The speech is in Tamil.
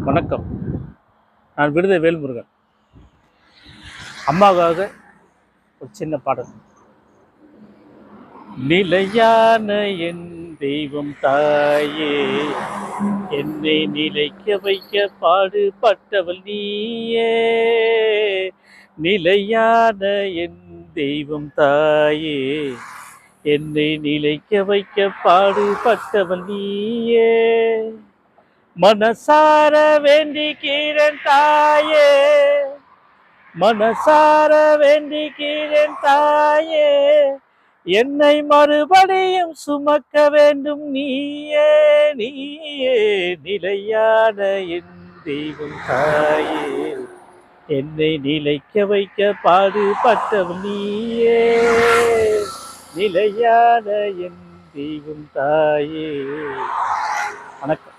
வணக்கம். நான் விடுத வேல்முருகன். அம்மாவுக்காக ஒரு சின்ன பாடல். நிலையான என் தெய்வம் தாயே, என்னை நிலைக்க வைக்க பாடுபட்டவள் நீயே. நிலையான என் தெய்வம் தாயே, என்னை நிலைக்க வைக்க பாடுபட்டவள் நீயே. மனசார வேண்டிக்கிறேன் தாயே, மனசார வேண்டிக்கிறேன் தாயே, என்னை மறுபடியும் சுமக்க வேண்டும் நீயே. நீயே நிலையான என் தெய்வம் தாயே, என்னை நிலைக்க வைக்க பாடுபட்டவன் நீயே. நிலையான என் தெய்வம் தாயே. வணக்கம்.